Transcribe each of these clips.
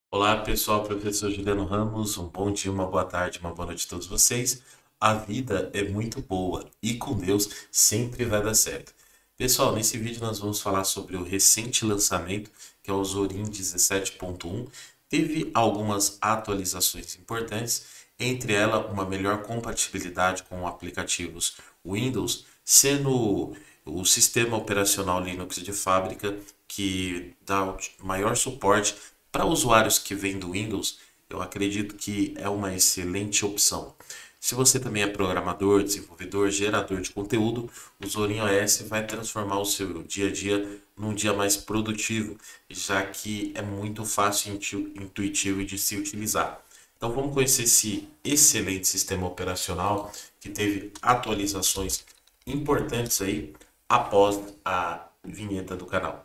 Olá pessoal, professor Juliano Ramos, um bom dia, uma boa tarde, uma boa noite a todos vocês. A vida é muito boa e com Deus sempre vai dar certo. Pessoal, nesse vídeo nós vamos falar sobre o recente lançamento, que é o Zorin 17.1. Teve algumas atualizações importantes, entre elas uma melhor compatibilidade com aplicativos Windows, sendo o sistema operacional Linux de fábrica que dá o maior suporte para usuários que vêm do Windows. Eu acredito que é uma excelente opção. Se você também é programador, desenvolvedor, gerador de conteúdo, o Zorin OS vai transformar o seu dia a dia num dia mais produtivo, já que é muito fácil e intuitivo de se utilizar. Então vamos conhecer esse excelente sistema operacional que teve atualizações importantes aí após a vinheta do canal.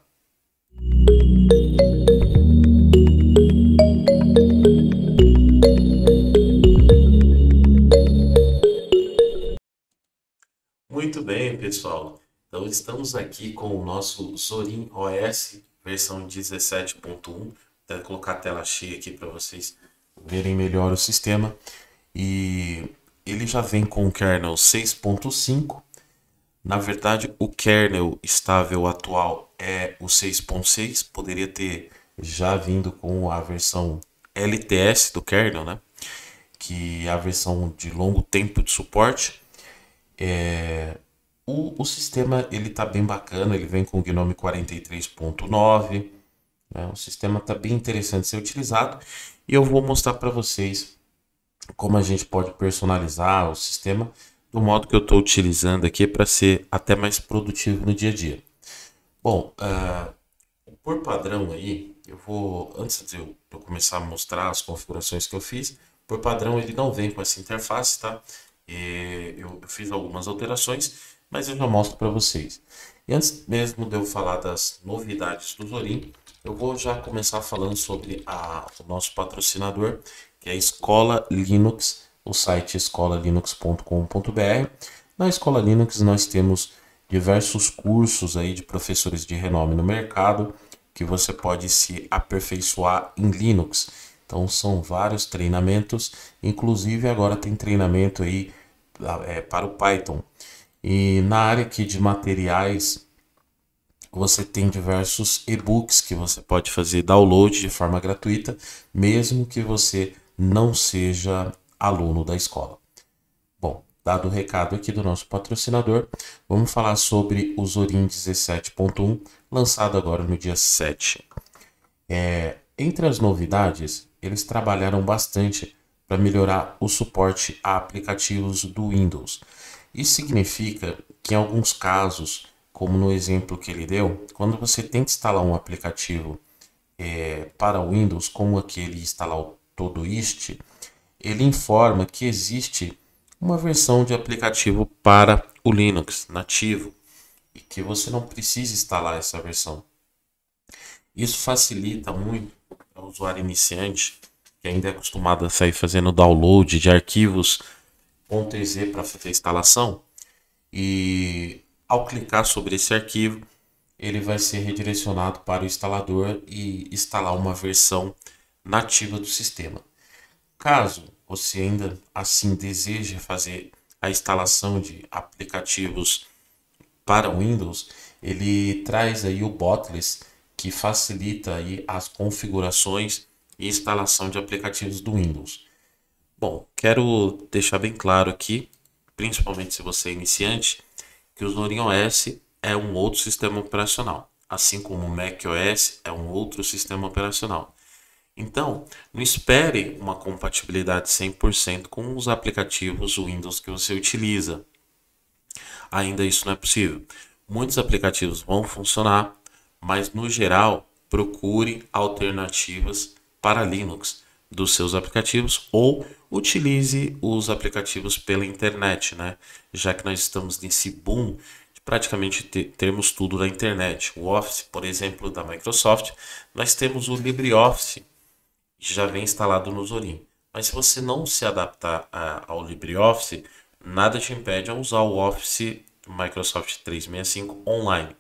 Muito bem, pessoal. Então estamos aqui com o nosso Zorin OS versão 17.1. Vou colocar a tela cheia aqui para vocês verem melhor o sistema. E ele já vem com o kernel 6.5. Na verdade, o kernel estável atual é o 6.6. Poderia ter já vindo com a versão LTS do kernel, né? Que é a versão de longo tempo de suporte. O sistema ele tá bem bacana, ele vem com o Gnome 43.9, né? O sistema tá bem interessante de ser utilizado e eu vou mostrar para vocês como a gente pode personalizar o sistema do modo que eu estou utilizando aqui para ser até mais produtivo no dia a dia. Bom, por padrão aí, eu vou, antes de eu começar a mostrar as configurações que eu fiz, por padrão ele não vem com essa interface, tá? Eu fiz algumas alterações, mas eu já mostro para vocês. E antes mesmo de eu falar das novidades do Zorin, eu vou já começar falando sobre o nosso patrocinador, que é a Escola Linux, o site escolalinux.com.br. Na Escola Linux nós temos diversos cursos aí de professores de renome no mercado que você pode se aperfeiçoar em Linux. Então são vários treinamentos, inclusive agora tem treinamento aí para o Python. E na área aqui de materiais, você tem diversos e-books que você pode fazer download de forma gratuita, mesmo que você não seja aluno da escola. Bom, dado o recado aqui do nosso patrocinador, vamos falar sobre o Zorin 17.1, lançado agora no dia 7. Entre as novidades, eles trabalharam bastante para melhorar o suporte a aplicativos do Windows. Isso significa que em alguns casos, como no exemplo que ele deu, quando você tenta instalar um aplicativo para o Windows, como aquele instalar o Todoist, ele informa que existe uma versão de aplicativo para o Linux nativo e que você não precisa instalar essa versão. Isso facilita muito para o usuário iniciante, que ainda é acostumado a sair fazendo download de arquivos .exe para fazer a instalação. E ao clicar sobre esse arquivo, ele vai ser redirecionado para o instalador e instalar uma versão nativa do sistema. Caso você ainda assim deseje fazer a instalação de aplicativos para Windows, ele traz aí o Botless, que facilita aí as configurações e instalação de aplicativos do Windows. Bom, quero deixar bem claro aqui, principalmente se você é iniciante, que o Zorin OS é um outro sistema operacional, assim como o macOS é um outro sistema operacional. Então, não espere uma compatibilidade 100% com os aplicativos Windows que você utiliza. Ainda isso não é possível. Muitos aplicativos vão funcionar, mas no geral, procure alternativas para Linux dos seus aplicativos ou utilize os aplicativos pela internet, né? Já que nós estamos nesse boom de praticamente termos tudo na internet. O Office, por exemplo, da Microsoft, nós temos o LibreOffice, que já vem instalado no Zorin. Mas se você não se adaptar ao LibreOffice, nada te impede a usar o Office do Microsoft 365 online.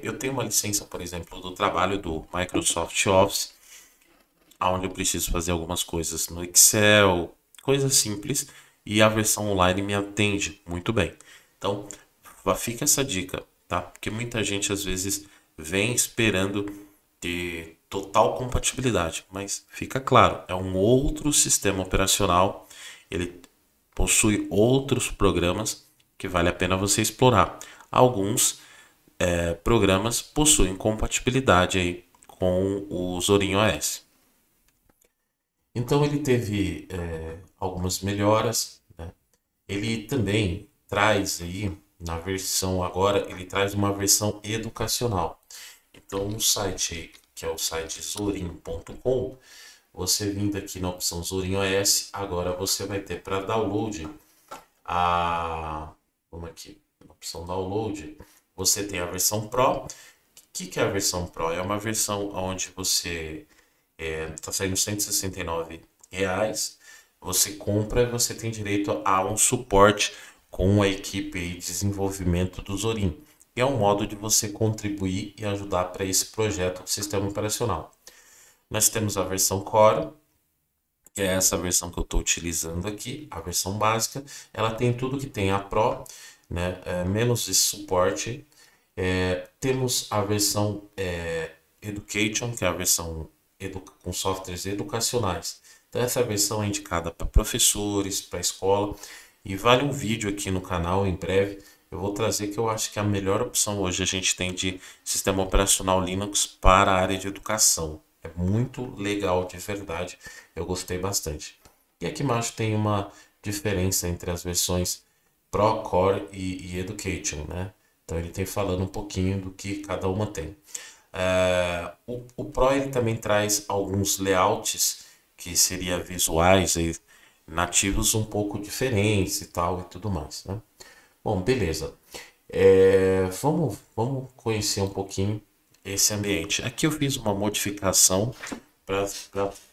Eu tenho uma licença, por exemplo, do trabalho do Microsoft Office onde eu preciso fazer algumas coisas no Excel, coisas simples, e a versão online me atende muito bem. Então, fica essa dica, tá? Porque muita gente às vezes vem esperando ter total compatibilidade, mas fica claro, é um outro sistema operacional, ele possui outros programas que vale a pena você explorar. Alguns programas possuem compatibilidade aí com o Zorin OS. Então ele teve algumas melhoras, né? Ele também traz aí na versão agora, ele traz uma versão educacional. Então no site aí, que é o site zorin.com, você vindo aqui na opção Zorin OS, agora você vai ter para download vamos aqui, na opção download, você tem a versão Pro. O que é a versão Pro? É uma versão onde você está saindo R$ 169. Você compra e você tem direito a um suporte com a equipe de desenvolvimento do Zorin. E é um modo de você contribuir e ajudar para esse projeto de sistema operacional. Nós temos a versão Core, que é essa versão que eu estou utilizando aqui, a versão básica. Ela tem tudo que tem a Pro, né? Menos esse suporte. Temos a versão Education, que é a versão com softwares educacionais. Então essa versão é indicada para professores, para escola, e vale um vídeo aqui no canal em breve. Eu vou trazer que eu acho que a melhor opção hoje a gente tem de sistema operacional Linux para a área de educação. É muito legal de verdade, eu gostei bastante. E aqui embaixo tem uma diferença entre as versões Pro, Core e Education, né? Então ele tem falando um pouquinho do que cada uma tem. O Pro ele também traz alguns layouts que seria visuais e nativos um pouco diferentes e tal e tudo mais, né? Bom, beleza. Vamos conhecer um pouquinho esse ambiente. Aqui eu fiz uma modificação para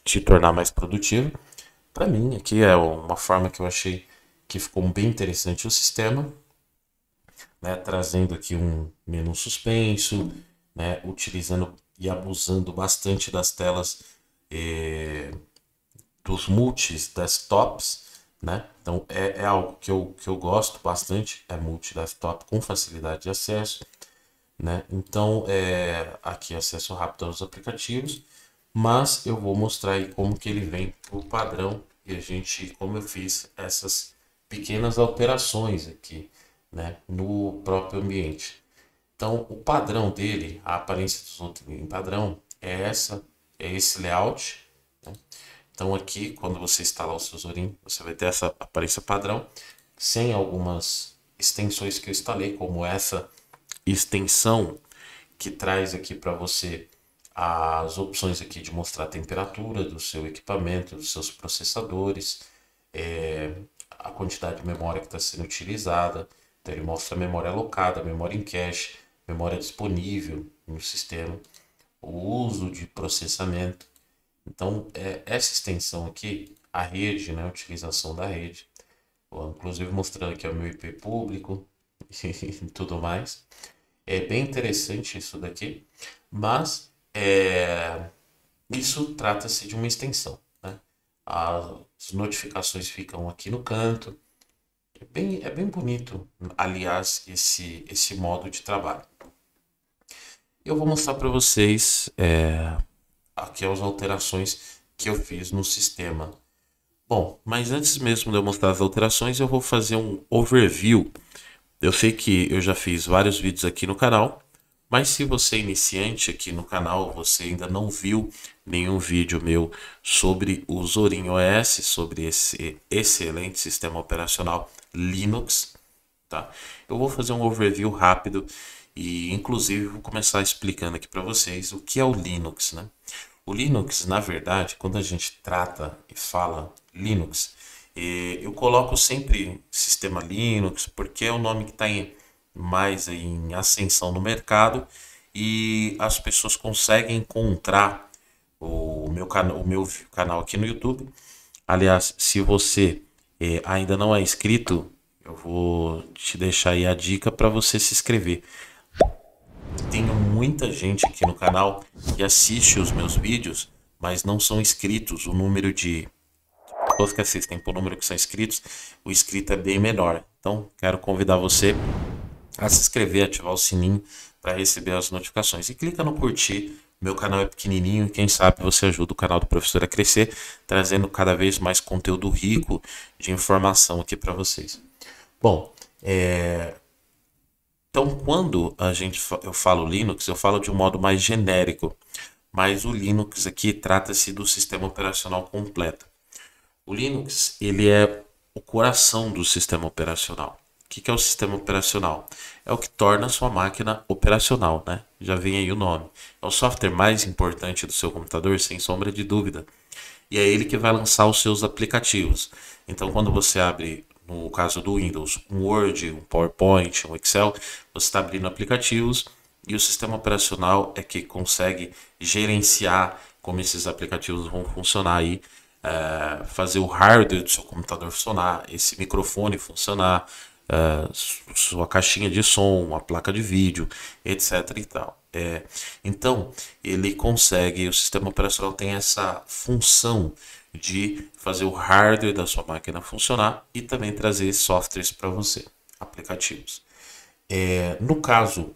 te tornar mais produtivo. Para mim, aqui é uma forma que eu achei que ficou bem interessante o sistema, né? Trazendo aqui um menu suspenso, né? Utilizando e abusando bastante das telas dos multi-desktops, né? Então é algo que eu gosto bastante, é multi-desktop com facilidade de acesso, né? Então aqui acesso rápido aos aplicativos, mas eu vou mostrar aí como que ele vem por padrão e como eu fiz essas pequenas alterações aqui, né? No próprio ambiente. Então o padrão dele, a aparência dos outros em padrão é esse layout, né? Então aqui, quando você instalar o seu Zorin, você vai ter essa aparência padrão, sem algumas extensões que eu instalei, como essa extensão que traz aqui para você as opções aqui de mostrar a temperatura do seu equipamento, dos seus processadores, a quantidade de memória que está sendo utilizada. Então ele mostra a memória alocada, a memória em cache, memória disponível no sistema, o uso de processamento. Então, essa extensão aqui, a rede, né, a utilização da rede, inclusive mostrando aqui o meu IP público e tudo mais. É bem interessante isso daqui, mas isso trata-se de uma extensão, né? As notificações ficam aqui no canto. É bem bonito, aliás, esse modo de trabalho. Eu vou mostrar para vocês aqui as alterações que eu fiz no sistema. Bom, mas antes mesmo de eu mostrar as alterações, eu vou fazer um overview. Eu sei que eu já fiz vários vídeos aqui no canal, mas se você é iniciante aqui no canal, você ainda não viu nenhum vídeo meu sobre o Zorin OS, sobre esse excelente sistema operacional Linux, tá? Eu vou fazer um overview rápido e inclusive vou começar explicando aqui para vocês o que é o Linux, né? O Linux, na verdade, quando a gente trata e fala Linux, eu coloco sempre sistema Linux, porque é o nome que está mais em ascensão no mercado e as pessoas conseguem encontrar o meu canal aqui no YouTube. Aliás, se você ainda não é inscrito, eu vou te deixar aí a dica para você se inscrever. Tenho muita gente aqui no canal que assiste os meus vídeos, mas não são inscritos. O número de pessoas que assistem por número que são inscritos, o inscrito é bem menor. Então, quero convidar você a se inscrever, ativar o sininho para receber as notificações. E clica no curtir. Meu canal é pequenininho e quem sabe você ajuda o canal do professor a crescer, trazendo cada vez mais conteúdo rico de informação aqui para vocês. Bom, então quando eu falo Linux, eu falo de um modo mais genérico, mas o Linux aqui trata-se do sistema operacional completo. O Linux, ele é o coração do sistema operacional. O que é o sistema operacional? É o que torna a sua máquina operacional, né? Já vem aí o nome. É o software mais importante do seu computador, sem sombra de dúvida. E é ele que vai lançar os seus aplicativos. Então, quando você abre, no caso do Windows, um Word, um PowerPoint, um Excel, você está abrindo aplicativos e o sistema operacional é que consegue gerenciar como esses aplicativos vão funcionar aí, fazer o hardware do seu computador funcionar, esse microfone funcionar, sua caixinha de som, a placa de vídeo, etc. e tal. Então, ele consegue, o sistema operacional tem essa função de fazer o hardware da sua máquina funcionar e também trazer softwares para você, aplicativos. No caso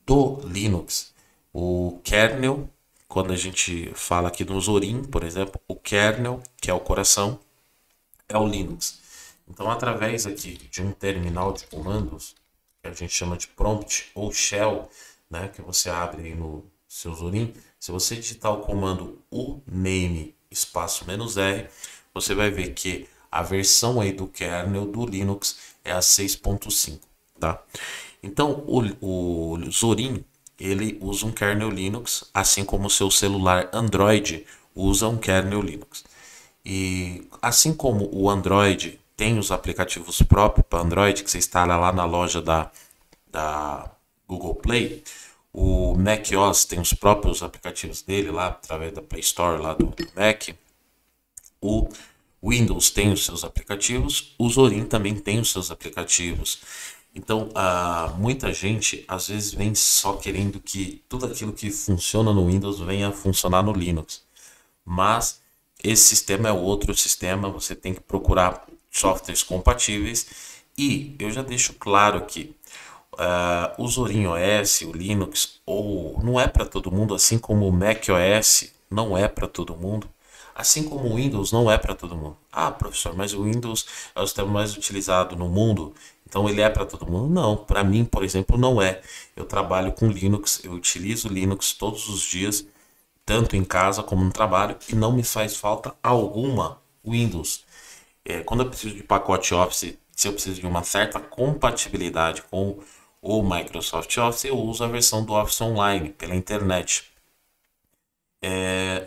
do Linux, o kernel, quando a gente fala aqui no Zorin, por exemplo, o kernel, que é o coração, é o Linux. Então, através aqui de um terminal de comandos, que a gente chama de prompt ou shell, né, que você abre aí no seu Zorin, se você digitar o comando uname espaço "-r", você vai ver que a versão aí do kernel do Linux é a 6.5, tá? Então, o Zorin, ele usa um kernel Linux, assim como o seu celular Android usa um kernel Linux. E assim como o Android tem os aplicativos próprios para Android, que você instala lá na loja da Google Play, o macOS tem os próprios aplicativos dele lá, através da Play Store lá do Mac. O Windows tem os seus aplicativos, o Zorin também tem os seus aplicativos. Então, muita gente às vezes vem só querendo que tudo aquilo que funciona no Windows venha a funcionar no Linux. Mas esse sistema é outro sistema, você tem que procurar softwares compatíveis. E eu já deixo claro que o Zorin OS, o Linux, não é para todo mundo, assim como o Mac OS não é para todo mundo. Assim como o Windows não é para todo mundo. Ah, professor, mas o Windows é o sistema mais utilizado no mundo, então ele é para todo mundo? Não, para mim, por exemplo, não é. Eu trabalho com Linux, eu utilizo Linux todos os dias, tanto em casa como no trabalho, e não me faz falta alguma Windows. Quando eu preciso de pacote Office, se eu preciso de uma certa compatibilidade com o Microsoft Office, eu uso a versão do Office Online pela internet.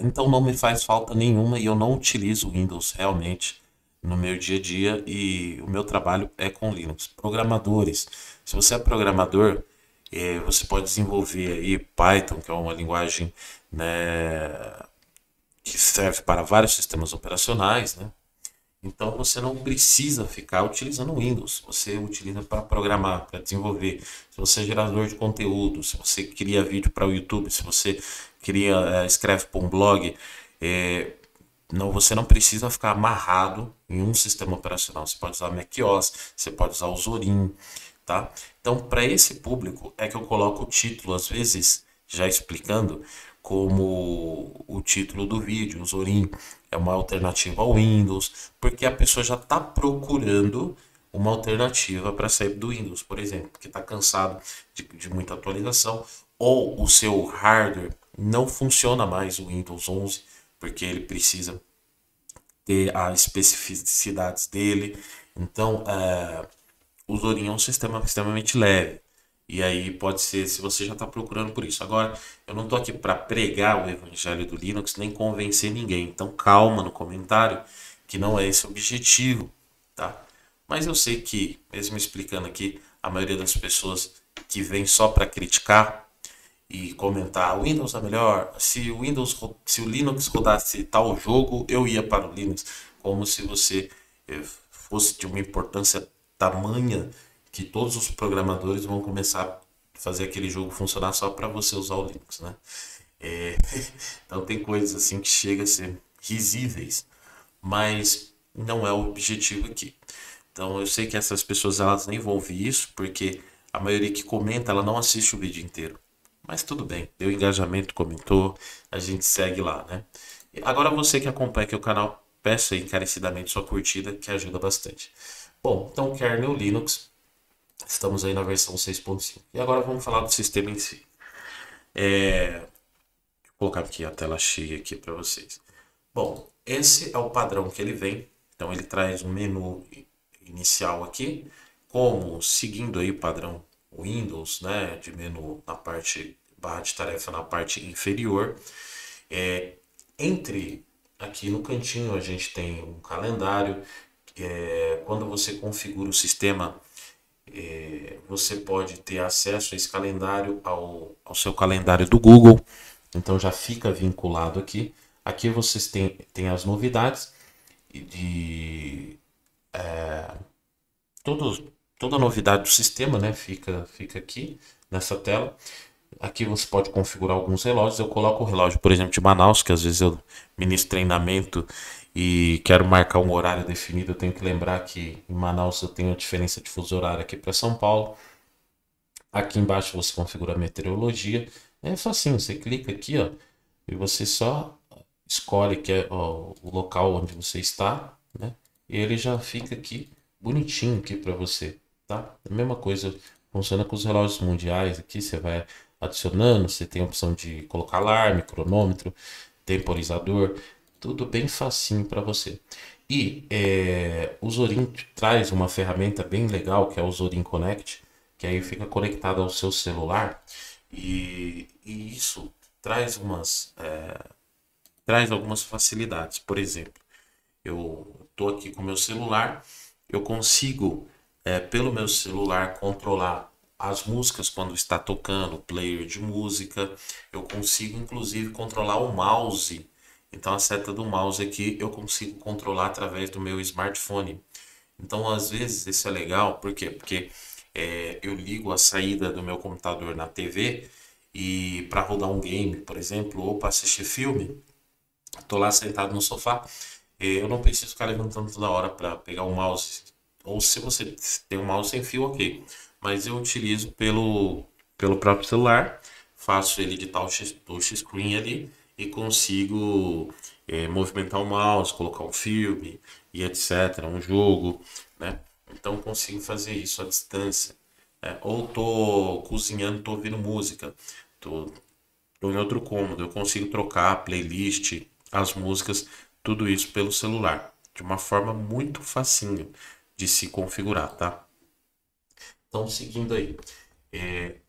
Então não me faz falta nenhuma e eu não utilizo Windows realmente no meu dia a dia e o meu trabalho é com Linux. Programadores, se você é programador, você pode desenvolver aí Python, que é uma linguagem, né, que serve para vários sistemas operacionais, né? Então você não precisa ficar utilizando o Windows, você utiliza para programar, para desenvolver. Se você é gerador de conteúdo, se você cria vídeo para o YouTube, se você escreve para um blog, você não precisa ficar amarrado em um sistema operacional. Você pode usar macOS, você pode usar o Zorin, tá? Então, para esse público é que eu coloco o título, às vezes, já explicando, como o título do vídeo. O Zorin é uma alternativa ao Windows, porque a pessoa já está procurando uma alternativa para sair do Windows, por exemplo, porque está cansado de muita atualização, ou o seu hardware não funciona mais o Windows 11, porque ele precisa ter as especificidades dele. Então, o Zorin é um sistema extremamente leve. E aí pode ser, se você já está procurando por isso. Agora, eu não estou aqui para pregar o evangelho do Linux, nem convencer ninguém. Então, calma no comentário, que não é esse o objetivo, tá? Mas eu sei que, mesmo explicando aqui, a maioria das pessoas que vem só para criticar e comentar o Windows é melhor, se o Linux rodasse tal jogo, eu ia para o Linux. Como se você fosse de uma importância tamanha que todos os programadores vão começar a fazer aquele jogo funcionar só para você usar o Linux, né? É, então tem coisas assim que chegam a ser risíveis, mas não é o objetivo aqui. Então eu sei que essas pessoas elas nem vão ouvir isso, porque a maioria que comenta ela não assiste o vídeo inteiro. Mas tudo bem, deu engajamento, comentou, a gente segue lá, né? E agora você que acompanha aqui o canal, peço aí encarecidamente sua curtida, que ajuda bastante. Bom, então kernel Linux, estamos aí na versão 6.5. E agora vamos falar do sistema em si. Vou colocar aqui a tela cheia aqui para vocês. Bom, esse é o padrão que ele vem. Então ele traz um menu inicial aqui, como seguindo aí o padrão Windows, né, de menu na parte barra de tarefa na parte inferior. É, entre aqui no cantinho a gente tem um calendário. Quando você configura o sistema, você pode ter acesso a esse calendário ao seu calendário do Google. Então já fica vinculado aqui. Aqui vocês têm as novidades de todos, toda a novidade do sistema, né? Fica aqui nessa tela. Aqui você pode configurar alguns relógios. Eu coloco o relógio, por exemplo, de Manaus, que às vezes eu ministro treinamento e quero marcar um horário definido. Eu tenho que lembrar que em Manaus eu tenho a diferença de fuso horário aqui para São Paulo. Aqui embaixo você configura a meteorologia. É facinho, você clica aqui, ó, e você só escolhe que é ó, o local onde você está, né? E ele já fica aqui bonitinho aqui para você, tá? A mesma coisa funciona com os relógios mundiais aqui, você vai adicionando, você tem a opção de colocar alarme, cronômetro, temporizador, tudo bem facinho para você. E o Zorin traz uma ferramenta bem legal que é o Zorin Connect, que aí fica conectado ao seu celular e isso traz algumas facilidades. Por exemplo, eu estou aqui com o meu celular, eu consigo, pelo meu celular, controlar as músicas quando está tocando, o player de música. Eu consigo, inclusive, controlar o mouse. Então, a seta do mouse aqui eu consigo controlar através do meu smartphone. Então, às vezes, isso é legal, por quê? Porque eu ligo a saída do meu computador na TV e para rodar um game, por exemplo, ou para assistir filme, tô lá sentado no sofá, eu não preciso ficar levantando toda hora para pegar o mouse. Ou se você tem um mouse sem fio, ok. Mas eu utilizo pelo próprio celular, faço ele de touch screen ali e consigo movimentar o mouse, colocar um filme e etc, um jogo, né? Então consigo fazer isso à distância. Ou tô cozinhando, tô ouvindo música, tô ou em outro cômodo, eu consigo trocar a playlist, as músicas, tudo isso pelo celular, de uma forma muito facinho de se configurar, tá? Então, seguindo aí.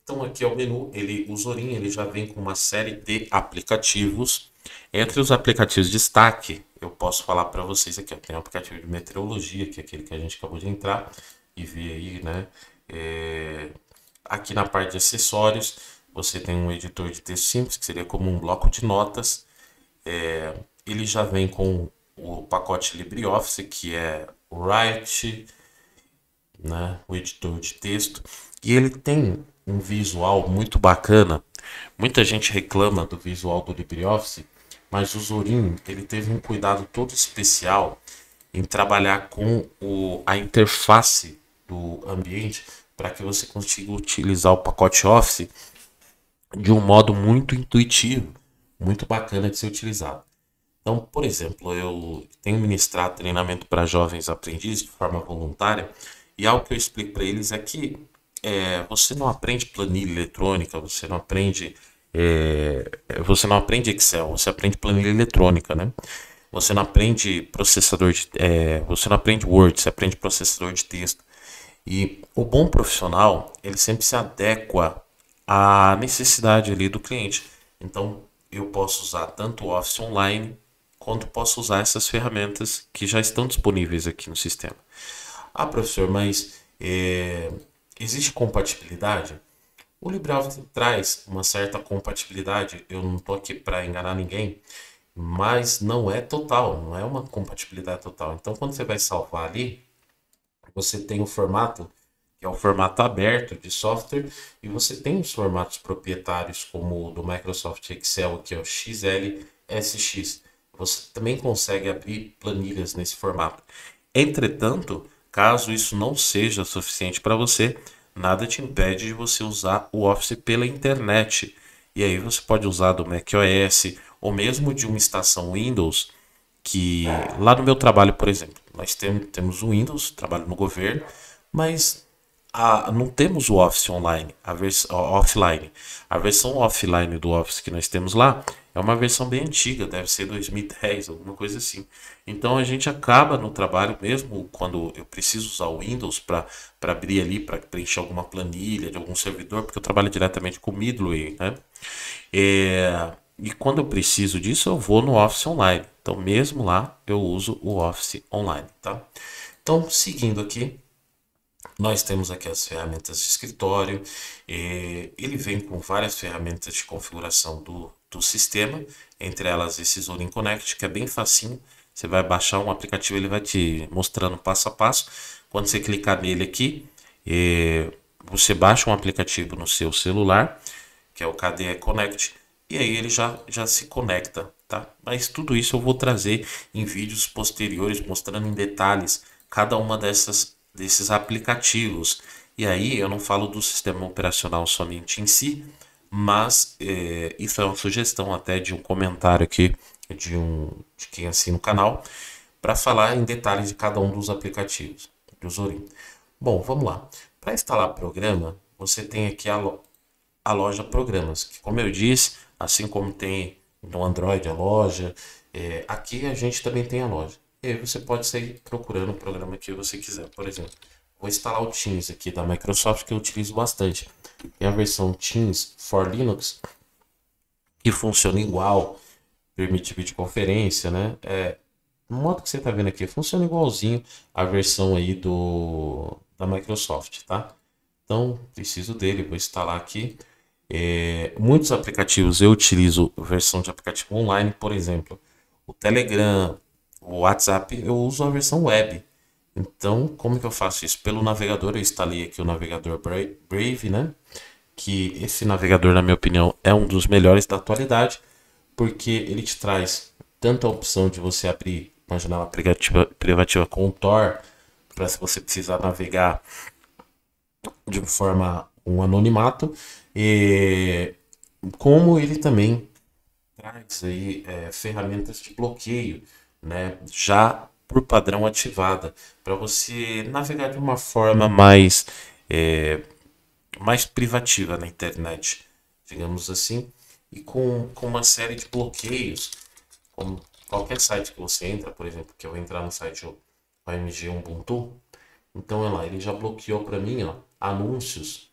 Então, aqui é o menu, o Zorin, ele já vem com uma série de aplicativos. Entre os aplicativos de destaque, eu posso falar para vocês aqui, ó, tem o aplicativo de meteorologia, que é aquele que a gente acabou de entrar e ver aí, né? É, Aqui na parte de acessórios, você tem um editor de texto simples, que seria como um bloco de notas. Ele já vem com o pacote LibreOffice, que é o Write, né, o editor de texto, e ele tem um visual muito bacana. Muita gente reclama do visual do LibreOffice, mas o Zorin ele teve um cuidado todo especial em trabalhar com a interface do ambiente para que você consiga utilizar o pacote Office de um modo muito intuitivo, muito bacana de ser utilizado. Então, por exemplo, eu tenho ministrado treinamento para jovens aprendizes de forma voluntária e algo que eu explico para eles é que você não aprende planilha eletrônica, você não aprende Excel, você aprende planilha eletrônica, né? Você não aprende você não aprende Word, você aprende processador de texto. E o bom profissional, ele sempre se adequa à necessidade ali do cliente. Então, eu posso usar tanto o Office online, quanto posso usar essas ferramentas que já estão disponíveis aqui no sistema. Ah, professor, mas existe compatibilidade? O LibreOffice traz uma certa compatibilidade, eu não estou aqui para enganar ninguém, mas não é total, não é uma compatibilidade total. Então, quando você vai salvar ali, você tem o formato que é o formato aberto de software, e você tem os formatos proprietários, como o do Microsoft Excel, que é o XLSX. Você também consegue abrir planilhas nesse formato. Entretanto, caso isso não seja suficiente para você, nada te impede de você usar o Office pela internet. E aí você pode usar do macOS ou mesmo de uma estação Windows, que lá no meu trabalho, por exemplo, nós temos o Windows, trabalho no governo, mas não temos o Office online, offline. A versão offline do Office que nós temos lá é uma versão bem antiga, deve ser 2010, alguma coisa assim. Então a gente acaba no trabalho, mesmo quando eu preciso usar o Windows para abrir ali, para preencher alguma planilha de algum servidor, porque eu trabalho diretamente com o Midway, né? E quando eu preciso disso, eu vou no Office Online. Então, mesmo lá, eu uso o Office Online, tá? Então, seguindo aqui, nós temos aqui as ferramentas de escritório. Ele vem com várias ferramentas de configuração do sistema, entre elas esse Zorin Connect, que é bem facinho. Você vai baixar um aplicativo, ele vai te mostrando passo a passo. Quando você clicar nele aqui, você baixa um aplicativo no seu celular, que é o KDE Connect, e aí ele já se conecta, tá? Mas tudo isso eu vou trazer em vídeos posteriores, mostrando em detalhes cada uma desses aplicativos. E aí eu não falo do sistema operacional somente em si, mas isso é uma sugestão até de um comentário aqui de quem assina o canal, para falar em detalhes de cada um dos aplicativos do Zorin. Bom, vamos lá. Para instalar programa, você tem aqui a loja Programas, que, como eu disse, assim como tem no Android a loja, aqui a gente também tem a loja. E aí você pode sair procurando o programa que você quiser. Por exemplo, vou instalar o Teams aqui da Microsoft, que eu utilizo bastante. Tem a versão Teams for Linux, que funciona igual, permite videoconferência, né? No modo que você está vendo aqui, funciona igualzinho a versão aí da Microsoft, tá? Então, preciso dele, vou instalar aqui. Muitos aplicativos eu utilizo versão de aplicativo online, por exemplo, o Telegram, o WhatsApp, eu uso a versão web. Então, como que eu faço isso? Pelo navegador, eu instalei aqui o navegador Brave, né? Que esse navegador, na minha opinião, é um dos melhores da atualidade, porque ele te traz tanto a opção de você abrir uma janela privativa com o Tor, para se você precisar navegar de forma um anonimato, e como ele também traz aí ferramentas de bloqueio, né, já por padrão ativada, para você navegar de uma forma mais privativa na internet, digamos assim, e com uma série de bloqueios, como qualquer site que você entra, por exemplo, que eu entrar no site OMG Ubuntu, então olha lá, ele já bloqueou para mim, ó, anúncios,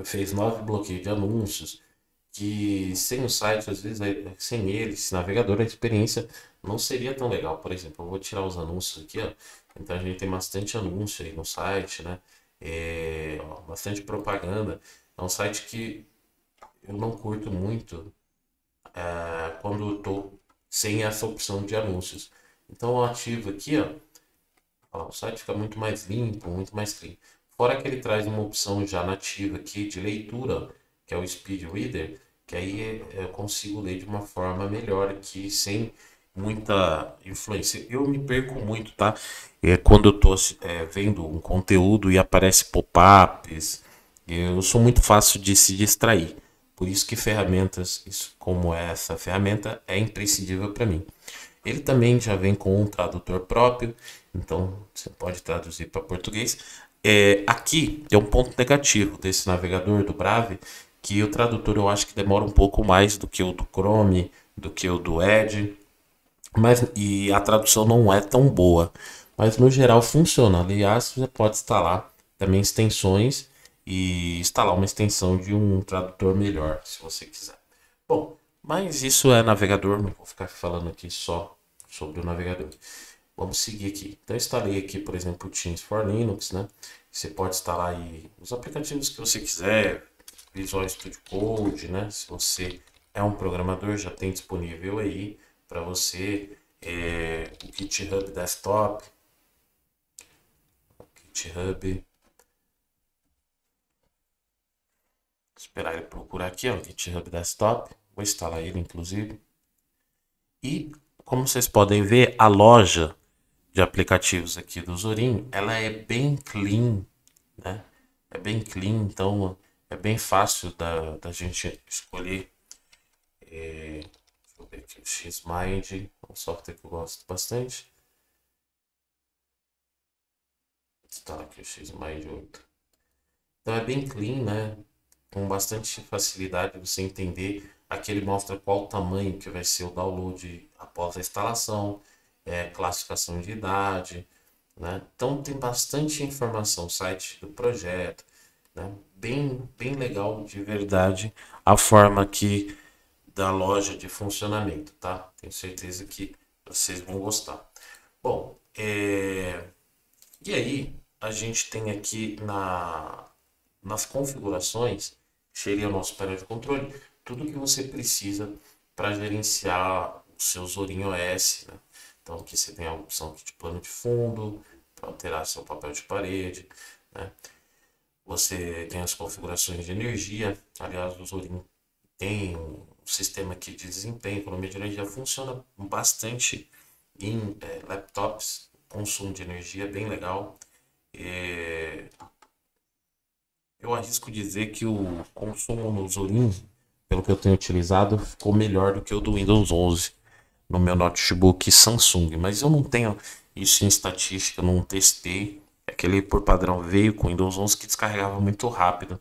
fez 9 bloqueios de anúncios, que sem o site, às vezes, sem ele, esse navegador, a experiência não seria tão legal. Por exemplo, eu vou tirar os anúncios aqui, ó. Então a gente tem bastante anúncio aí no site, né? Ó, bastante propaganda. É um site que eu não curto muito quando eu tô sem essa opção de anúncios. Então eu ativo aqui, ó. Ó, o site fica muito mais limpo, muito mais clean. Fora que ele traz uma opção já nativa aqui de leitura, que é o Speed Reader, que aí eu consigo ler de uma forma melhor aqui, sem muita influência. Eu me perco muito, tá? Quando eu tô vendo um conteúdo e aparece pop-ups, eu sou muito fácil de se distrair. Por isso que ferramentas como essa ferramenta é imprescindível para mim. Ele também já vem com um tradutor próprio, então você pode traduzir para português. Aqui é um ponto negativo desse navegador do Brave, que o tradutor eu acho que demora um pouco mais do que o do Chrome, do que o do Edge, e a tradução não é tão boa. Mas no geral funciona. Aliás, você pode instalar também extensões e instalar uma extensão de um tradutor melhor, se você quiser. Bom, mas isso é navegador, não vou ficar falando aqui só sobre o navegador. Vamos seguir aqui. Então, eu instalei aqui, por exemplo, o Teams for Linux, né? Você pode instalar aí os aplicativos que você quiser, Visual Studio Code, né? Se você é um programador, já tem disponível aí para você o GitHub Desktop, GitHub. esperar ele procurar aqui, ó, GitHub Desktop. Vou instalar ele, inclusive. E, como vocês podem ver, a loja de aplicativos aqui do Zorin, ela é bem clean, né? É bem clean, então é bem fácil da gente escolher. Deixa eu ver aqui, o Xmind, um software que eu gosto bastante. Instalar aqui o Xmind 8. Então é bem clean, né? Com bastante facilidade você entender. Aqui ele mostra qual o tamanho que vai ser o download após a instalação, classificação de idade, né? Então tem bastante informação, site do projeto, né? Bem legal de verdade a forma aqui da loja de funcionamento, tá? Tenho certeza que vocês vão gostar. Bom, e aí a gente tem aqui nas configurações, que seria o nosso painel de controle, tudo que você precisa para gerenciar o seu Zorin OS, né? Então aqui você tem a opção aqui de plano de fundo, para alterar seu papel de parede, né? Você tem as configurações de energia, aliás, o Zorin tem um sistema aqui de desempenho, economia de energia, funciona bastante em laptops, consumo de energia é bem legal. Eu arrisco dizer que o consumo no Zorin, pelo que eu tenho utilizado, ficou melhor do que o do Windows 11 no meu notebook Samsung, mas eu não tenho isso em estatística, não testei. Aquele por padrão veio com o Windows 11 que descarregava muito rápido,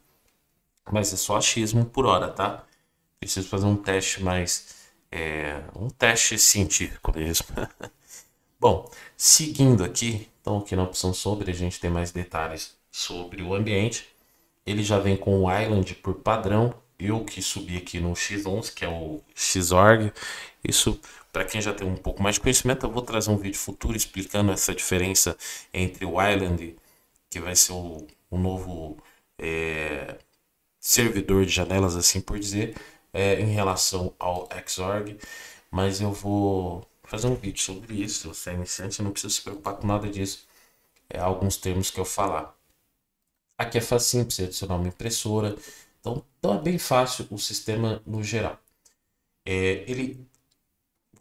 mas é só achismo por hora, tá? Preciso fazer um teste mais, um teste científico mesmo. Bom, seguindo aqui, então aqui na opção sobre a gente tem mais detalhes sobre o ambiente. Ele já vem com o Island por padrão. Eu que subi aqui no X11, que é o Xorg. Isso, para quem já tem um pouco mais de conhecimento, eu vou trazer um vídeo futuro explicando essa diferença entre o Island, que vai ser o novo servidor de janelas, assim por dizer, em relação ao Xorg. Mas eu vou fazer um vídeo sobre isso. Se você é iniciante, não precisa se preocupar com nada disso. Alguns termos que eu falar. Aqui é facinho, precisa adicionar uma impressora. Então é bem fácil o sistema no geral.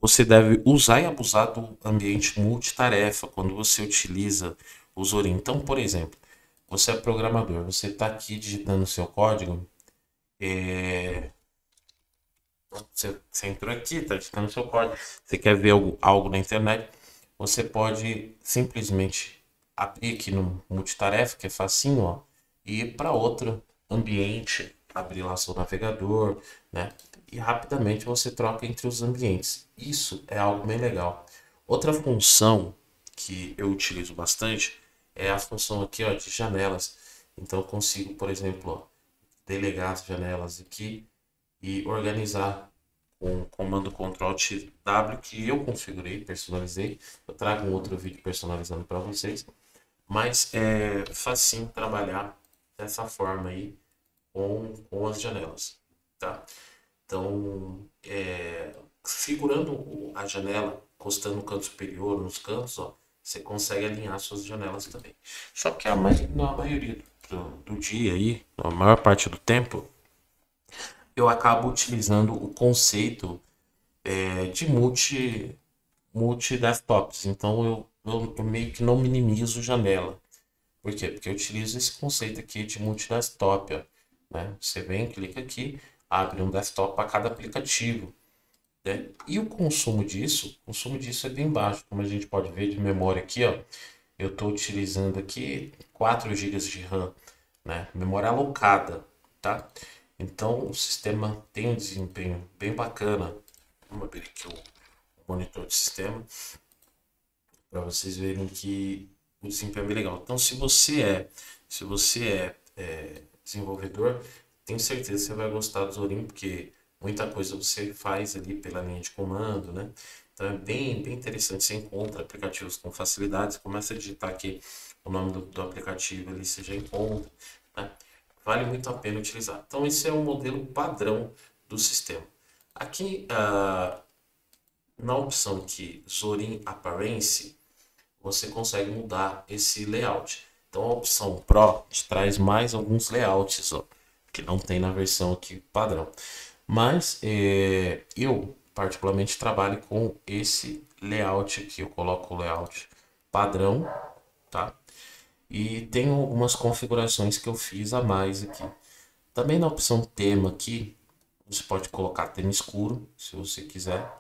Você deve usar e abusar do ambiente multitarefa quando você utiliza o Zorin. Então, por exemplo, você é programador, você está aqui digitando seu código, você entrou aqui, está digitando seu código, você quer ver algo na internet, você pode simplesmente abrir aqui no multitarefa, que é facinho, ó, e ir para outro ambiente, abrir lá seu navegador, né? E rapidamente você troca entre os ambientes. Isso é algo bem legal. Outra função que eu utilizo bastante é a função aqui, ó, de janelas. Então eu consigo, por exemplo, ó, delegar as janelas aqui e organizar com o comando Ctrl W que eu configurei, personalizei. Eu trago um outro vídeo personalizando para vocês. Mas é facinho trabalhar dessa forma aí com as janelas, tá? Então, segurando a janela, encostando no canto superior, nos cantos, ó, você consegue alinhar suas janelas também. Só que na maioria do dia aí, na maior parte do tempo, eu acabo utilizando o conceito de multi-desktops. Então, eu meio que não minimizo janela. Por quê? Porque eu utilizo esse conceito aqui de multi-desktop, ó, né? Você vem, clica aqui, abre um desktop para cada aplicativo, né? E o consumo disso é bem baixo, como a gente pode ver de memória aqui, ó. Eu estou utilizando aqui 4 gigas de RAM, né? Memória alocada, tá? Então o sistema tem um desempenho bem bacana. Vamos abrir aqui o monitor de sistema para vocês verem que o desempenho é bem legal. Então se você é desenvolvedor, tenho certeza que você vai gostar do Zorin, porque muita coisa você faz ali pela linha de comando, né? Então é bem interessante. Você encontra aplicativos com facilidade. Você começa a digitar aqui o nome do aplicativo ali, você já encontra, né? Vale muito a pena utilizar. Então esse é o modelo padrão do sistema. Aqui na opção aqui Zorin Appearance, você consegue mudar esse layout. Então a opção Pro te traz mais alguns layouts, ó. que não tem na versão aqui padrão. Mas eu particularmente trabalho com esse layout aqui. Eu coloco o layout padrão, tá? E tenho algumas configurações que eu fiz a mais aqui. Também na opção tema aqui, você pode colocar tema escuro, se você quiser,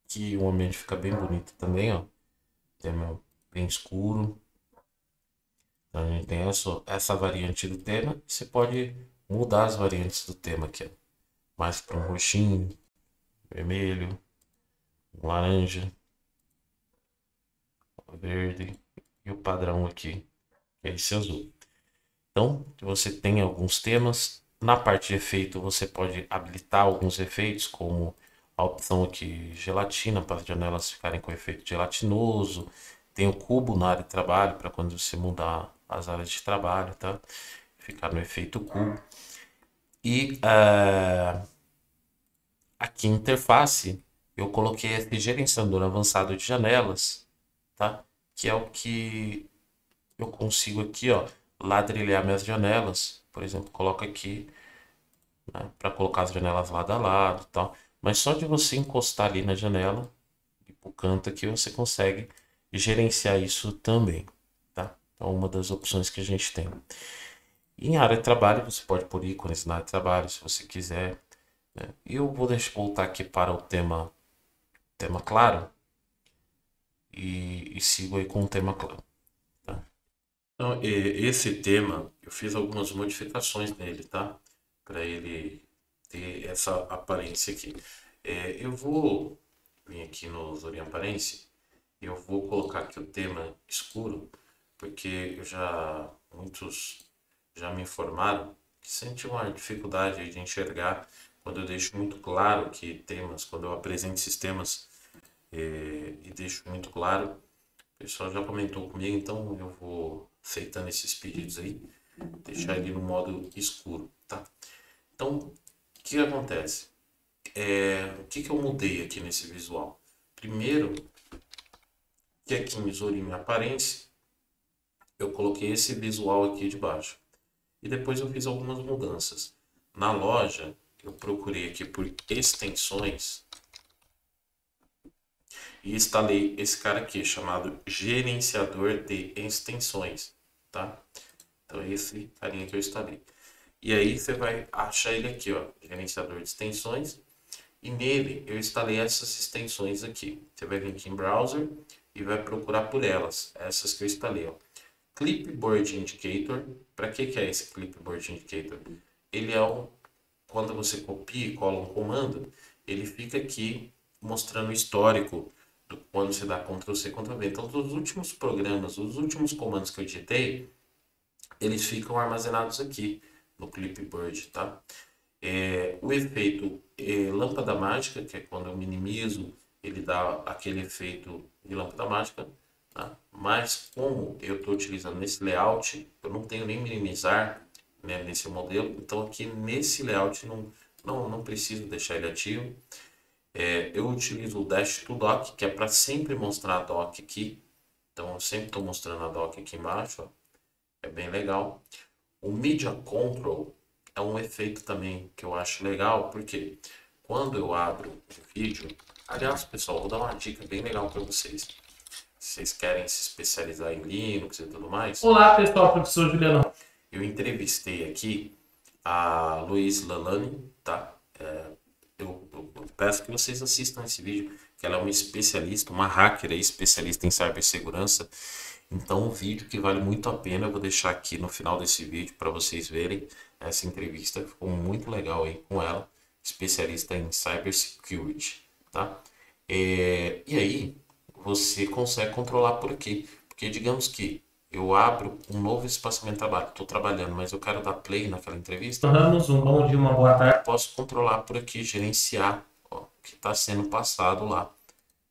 que o ambiente fica bem bonito também, ó. Tema bem escuro. Então a gente tem essa variante do tema. Você pode mudar as variantes do tema aqui, ó. Mais para um roxinho, vermelho, um laranja, verde e o padrão aqui, que é esse azul. Então, você tem alguns temas. Na parte de efeito, você pode habilitar alguns efeitos, como a opção aqui gelatina, para as janelas ficarem com efeito gelatinoso. Tem o cubo na área de trabalho, para quando você mudar as áreas de trabalho, tá? Ficar no efeito cubo. E aqui em interface, eu coloquei esse gerenciador avançado de janelas, tá? Que é o que eu consigo aqui, ó, ladrilhar minhas janelas. Por exemplo, coloco aqui, né, para colocar as janelas lado a lado, e tal. Mas só de você encostar ali na janela e pro canto aqui, você consegue gerenciar isso também, tá? Então, uma das opções que a gente tem. E em área de trabalho, você pode pôr ícones na área de trabalho, se você quiser, né? Eu vou voltar aqui para o tema claro e sigo aí com o tema claro, tá? Então, esse tema, eu fiz algumas modificações nele, tá? Para ele ter essa aparência aqui. Eu vou vir aqui no Zorin Aparência e eu vou colocar aqui o tema escuro, porque muitos já me informaram que sente uma dificuldade aí de enxergar quando eu deixo muito claro que temas, quando eu apresento esses temas e deixo muito claro. O pessoal já comentou comigo, então eu vou aceitando esses pedidos aí, deixar ele no modo escuro, tá? Então, o que acontece? O que eu mudei aqui nesse visual? Primeiro, que aqui em Zorin Aparência, eu coloquei esse visual aqui de baixo. E depois eu fiz algumas mudanças. Na loja, eu procurei aqui por extensões e instalei esse cara aqui, chamado Gerenciador de Extensões, tá? Então, esse carinha que eu instalei. E aí você vai achar ele aqui, ó, Gerenciador de Extensões. E nele eu instalei essas extensões aqui. Você vai vir aqui em Browser e vai procurar por elas, essas que eu instalei, ó. Clipboard Indicator. Para que é esse Clipboard Indicator? Ele quando você copia e cola um comando, ele fica aqui mostrando o histórico quando você dá Ctrl C, Ctrl V. Então, os últimos programas, os últimos comandos que eu digitei, eles ficam armazenados aqui no Clipboard, tá? O efeito lâmpada mágica, que é quando eu minimizo, ele dá aquele efeito de lâmpada mágica, tá? Mas como eu estou utilizando nesse layout, eu não tenho nem minimizar, né, nesse modelo, então aqui nesse layout não preciso deixar ele ativo. Eu utilizo o Dash to Dock, que é para sempre mostrar a dock aqui, então eu sempre estou mostrando a dock aqui embaixo, ó. É bem legal. O Media Control é um efeito também que eu acho legal, porque quando eu abro o vídeo... Aliás, pessoal, vou dar uma dica bem legal para vocês. Se vocês querem se especializar em Linux e tudo mais... Olá, pessoal, professor Juliano. Eu entrevistei aqui a Luiz Lalani, tá? Eu peço que vocês assistam esse vídeo, que ela é uma especialista, uma hacker aí, especialista em cibersegurança. Então, um vídeo que vale muito a pena, eu vou deixar aqui no final desse vídeo para vocês verem essa entrevista, ficou muito legal aí com ela, especialista em cybersecurity, tá? E aí, você consegue controlar por aqui, porque digamos que eu abro um novo espaçamento de trabalho, estou trabalhando, mas eu quero dar play naquela entrevista, Ramos, um bom dia, uma boa tarde. posso controlar por aqui, gerenciar, ó, o que está sendo passado lá,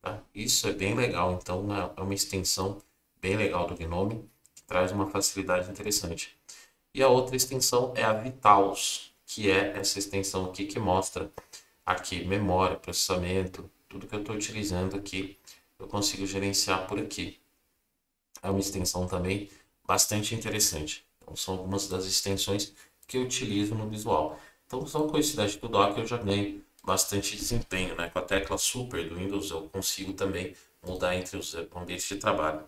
tá? Isso é bem legal, então é uma extensão bem legal do Gnome, que traz uma facilidade interessante. E a outra extensão é a Vitals, que é essa extensão aqui que mostra aqui memória, processamento, tudo que eu estou utilizando aqui, eu consigo gerenciar por aqui. É uma extensão também bastante interessante. Então, são algumas das extensões que eu utilizo no visual. Então, só com esse dash do dock eu já ganho bastante desempenho, né? Com a tecla Super do Windows eu consigo também mudar entre os ambientes de trabalho.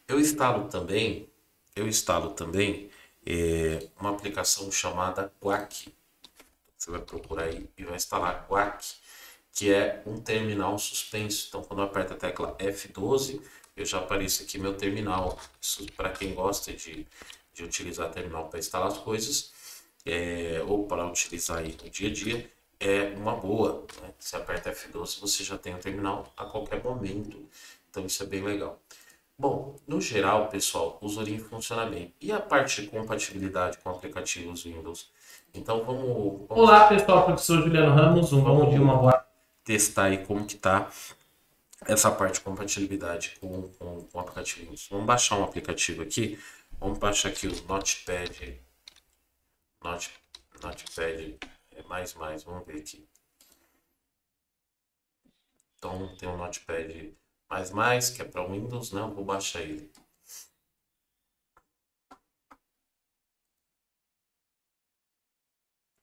Eu instalo também uma aplicação chamada Quack. Você vai procurar aí e vai instalar Quack, que é um terminal suspenso. Então, quando eu aperto a tecla F12, eu já apareço aqui meu terminal. Isso para quem gosta de utilizar terminal para instalar as coisas, ou para utilizar aí no dia a dia, é uma boa, né? Você aperta F12, você já tem o terminal a qualquer momento. Então, isso é bem legal. Bom, no geral, pessoal, o Zorin funciona bem. E a parte de compatibilidade com aplicativos Windows? Então, vamos Olá, pessoal, professor Juliano Ramos, um bom dia, uma boa testar aí como que tá essa parte de compatibilidade com o aplicativo Windows. Vamos baixar um aplicativo aqui. Vamos baixar aqui o Not, Notepad mais. Vamos ver aqui. Então, tem o Notepad mais, que é para Windows, né? Eu vou baixar ele.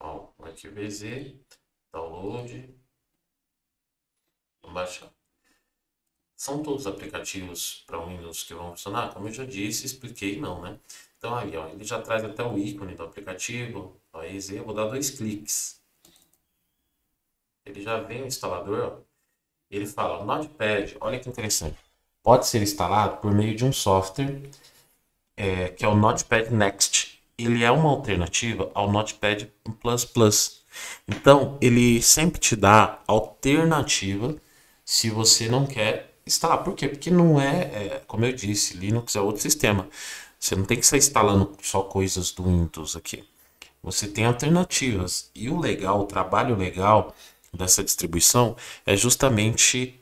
Ó, arquivo EZ, download, vou baixar. São todos aplicativos para Windows que vão funcionar? Como eu já disse, expliquei, não, né? Então aí, ó, ele já traz até o ícone do aplicativo, ó, EZ, eu vou dar 2 cliques. Ele já vem o instalador, ó, ele fala, o Notepad, olha que interessante, pode ser instalado por meio de um software que é o Notepad Next. Ele é uma alternativa ao Notepad++. Então, ele sempre te dá alternativa se você não quer instalar. Por quê? Porque não como eu disse, Linux é outro sistema. Você não tem que estar instalando só coisas do Windows aqui. Você tem alternativas. E o legal, o trabalho legal dessa distribuição é justamente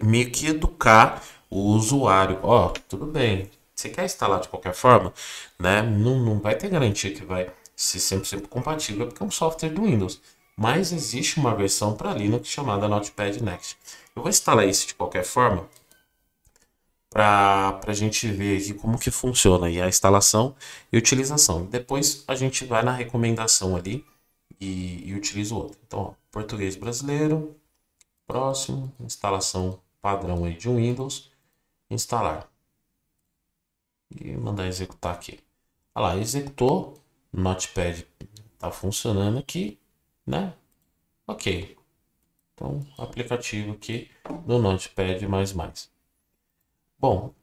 meio que educar o usuário. Ó, tudo bem. Você quer instalar de qualquer forma, né? Não vai ter garantia que vai ser 100% compatível, porque é um software do Windows. Mas existe uma versão para Linux chamada Notepad Next. Eu vou instalar isso de qualquer forma para a gente ver aqui como que funciona aí a instalação e utilização. Depois a gente vai na recomendação ali e utiliza o outro. Então, ó, português brasileiro, próximo, instalação padrão aí de Windows, instalar. E mandar executar aqui. Olha lá, executou, o Notepad está funcionando aqui, né? Ok. Então, aplicativo aqui do Notepad++. Bom,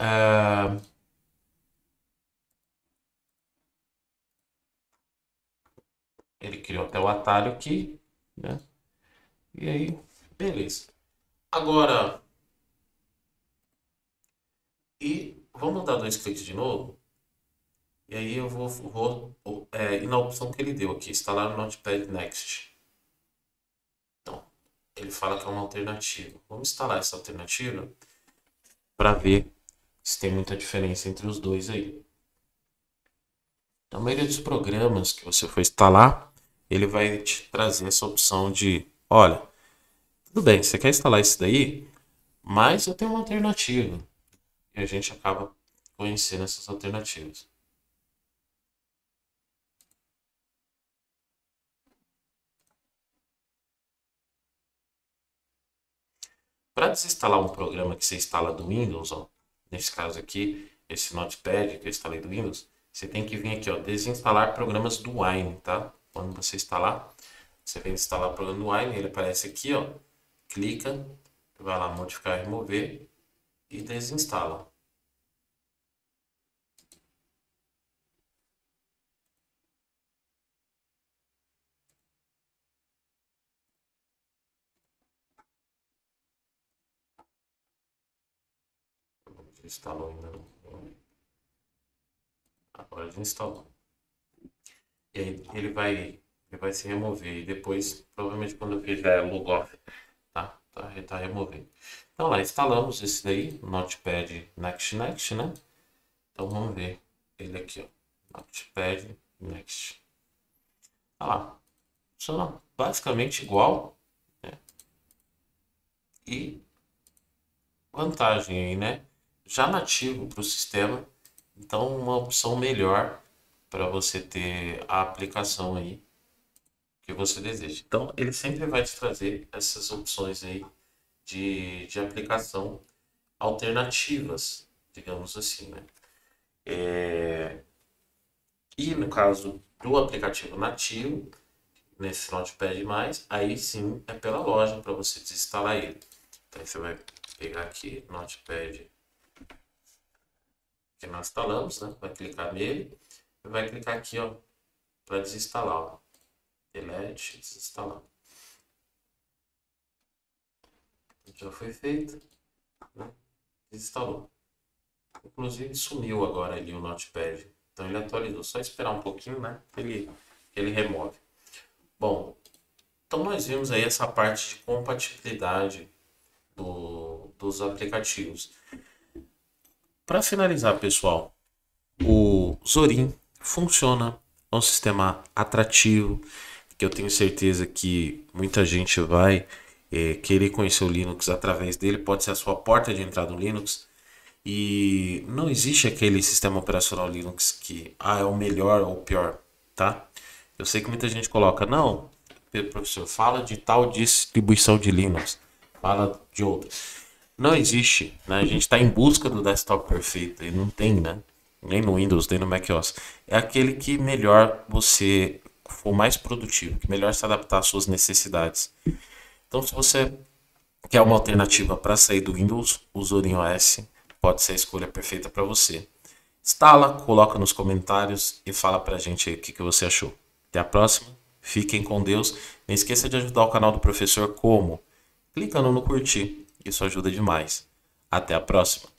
ele criou até o atalho aqui, né? E aí, beleza. Agora, vamos dar 2 cliques de novo. E aí eu vou ir na opção que ele deu aqui, instalar o Notepad Next. Então, ele fala que é uma alternativa. Vamos instalar essa alternativa para ver se tem muita diferença entre os dois aí. Na maioria dos programas que você for instalar, ele vai te trazer essa opção de, olha, tudo bem, você quer instalar isso daí, mas eu tenho uma alternativa. E a gente acaba conhecendo essas alternativas. Para desinstalar um programa que você instala do Windows, ó, nesse caso aqui, esse Notepad que eu instalei do Windows, você tem que vir aqui, ó, desinstalar programas do Wine, tá? Quando você instalar, você vem instalar o programa do Wine, ele aparece aqui, ó, clica, vai lá modificar, remover e desinstala. Instalou ainda não. Agora desinstalou. E aí ele vai se remover e depois, provavelmente quando eu fizer logoff, tá? Tá removendo. Então lá, instalamos esse daí, Notepad Next, né? Então vamos ver ele aqui, ó. Notepad Next. Olha lá, funciona basicamente igual, né? E vantagem aí, né? Já nativo para o sistema, então uma opção melhor para você ter a aplicação aí que você deseja. Então, ele sempre vai te trazer essas opções aí de aplicação alternativas, digamos assim, né? E no caso do aplicativo nativo, nesse Notepad+, aí sim é pela loja para você desinstalar ele. Então você vai pegar aqui Notepad que nós instalamos, né? Vai clicar nele e vai clicar aqui, ó, para desinstalar, ó. Delete, desinstalar. Já foi feito, né? Desinstalou. Inclusive sumiu agora ali o Notepad. Então ele atualizou. Só esperar um pouquinho, né? Ele remove. Bom, então nós vimos aí essa parte de compatibilidade dos aplicativos. Para finalizar, pessoal, o Zorin funciona, é um sistema atrativo, que eu tenho certeza que muita gente vai querer conhecer o Linux através dele, pode ser a sua porta de entrada no Linux. E não existe aquele sistema operacional Linux que é o melhor ou o pior, tá? Eu sei que muita gente coloca, não, professor, fala de tal distribuição de Linux, fala de outra. Não existe, né? A gente está em busca do desktop perfeito e não tem, né? Nem no Windows, nem no macOS. É aquele que melhor você for mais produtivo, que melhor se adaptar às suas necessidades. Então, se você quer uma alternativa para sair do Windows, o Zorin OS pode ser a escolha perfeita para você. Instala, coloca nos comentários e fala pra gente aí o que você achou. Até a próxima, fiquem com Deus. Não esqueça de ajudar o canal do professor como? Clicando no curtir, isso ajuda demais. Até a próxima.